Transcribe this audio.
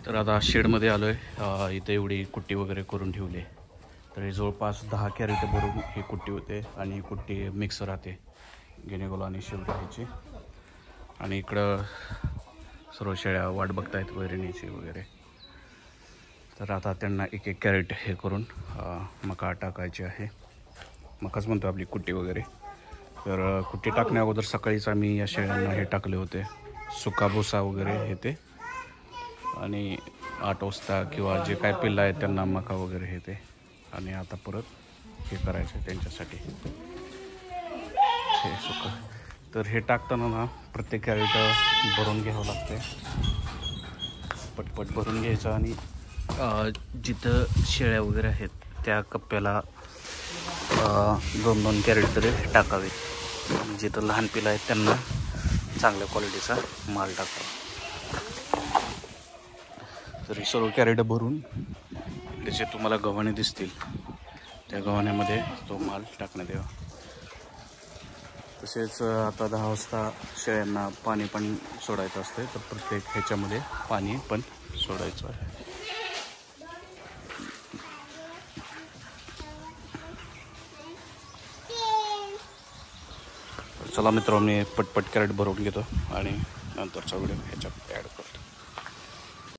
तर आता शेडमध्ये आलो आहे. इथे एवढी कुट्टी वगैरे करून ठेवली आहे. तर हे जवळपास 10 कॅरेट भरून ही कुट्टी होते आणि ही कुट्टी मिक्स राहते गिनीगोला आणि शिवरायाची. आणि इकडं सर्व शेळ्या वाट बघतायत वैरणीची वगैरे. तर आता त्यांना एक एक कॅरेट हे करून मका टाकायची आहे. मकाच म्हणतो आपली कुट्टी वगैरे. तर कुट्टी टाकण्या अगोदर सकाळीच आम्ही या शेळ्यांना हे टाकले होते, सुका भुसा वगैरे हे ते. आणि 8 वाजता किंवा जे काय पिल्लं आहेत त्यांना मका वगैरे हे ते. आणि आता परत हे करायचं त्यांच्यासाठी हे सुका. तर हे टाकताना ना प्रत्येक कॅरेट भरून घ्यावं लागते, पटपट भरून घ्यायचं. आणि जिथं शेळ्या वगैरे आहेत त्या कप्प्याला 2-2 कॅरेट तरी टाकावे. जिथं लहान पिलं आहेत त्यांना चांगल्या क्वालिटीचा माल टाकावा. तर सर्व कॅरेट भरून त्याचे तुम्हाला गव्हाणे दिसतील, त्या गव्हाण्यामध्ये तो माल टाकण्यात यावा. तसेच आता 10 वाजता शेळ्यांना पाणी पण सोडायचं असते. तर प्रत्येक ह्याच्यामध्ये पाणी पण सोडायचं आहे. चला मित्रांनो, मी पटपट कॅरेट भरून घेतो आणि नंतरचा व्हिडिओ ह्याच्यात ॲड